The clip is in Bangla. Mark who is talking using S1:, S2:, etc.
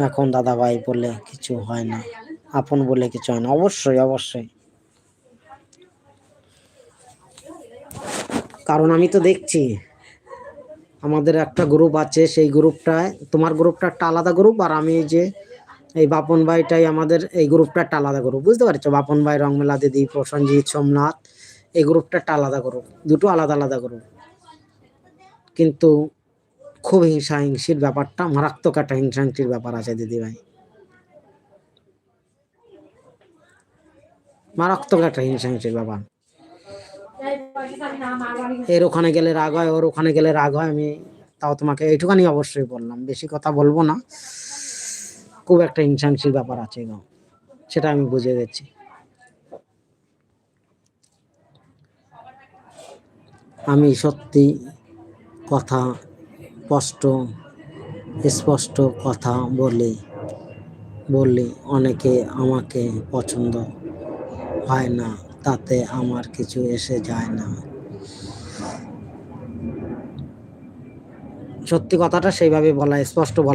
S1: এখন দাদা ভাই বলে কিছু হয় না, আপন বলে কিছু হয় না। অবশ্যই অবশ্যই, কারণ আমি তো দেখছি আমাদের একটা গ্রুপ আছে, সেই গ্রুপটায় তোমার গ্রুপটা একটা আলাদা গ্রুপ, আর আমি যে এই বাপন ভাইটাই আমাদের এই গ্রুপটা একটা আলাদা গ্রুপ, বুঝতে পারছো? বাপন ভাই, রংমেলা দিদি, প্রসেনজিৎ, সোমনাথ, এই গ্রুপটা একটা আলাদা গ্রুপ, দুটো আলাদা আলাদা গ্রুপ। কিন্তু খুব হিংসাহিংসির ব্যাপারটা, মারাত্মক একটা হিংসাহিংসির ব্যাপার আছে দিদিভাই, মারাত্মক একটা হিংসাহিংসির ব্যাপার। এর ওখানে গেলে রাগ হয়, ওর ওখানে গেলে রাগ হয়। আমি তাও তোমাকে এইটুখানি অবশ্যই বললাম, বেশি কথা বলবো না। খুব একটা হিংসাহিংসির ব্যাপার আছে গো, সেটা আমি বুঝে গেছি। আমি সত্যি কথা স্পষ্ট কথা বললে অনেকে আমাকে পছন্দ হয় না, তাতে আমার কিছু এসে যায় না। সত্যি কথাটা সেইভাবে বলা, স্পষ্ট বলা।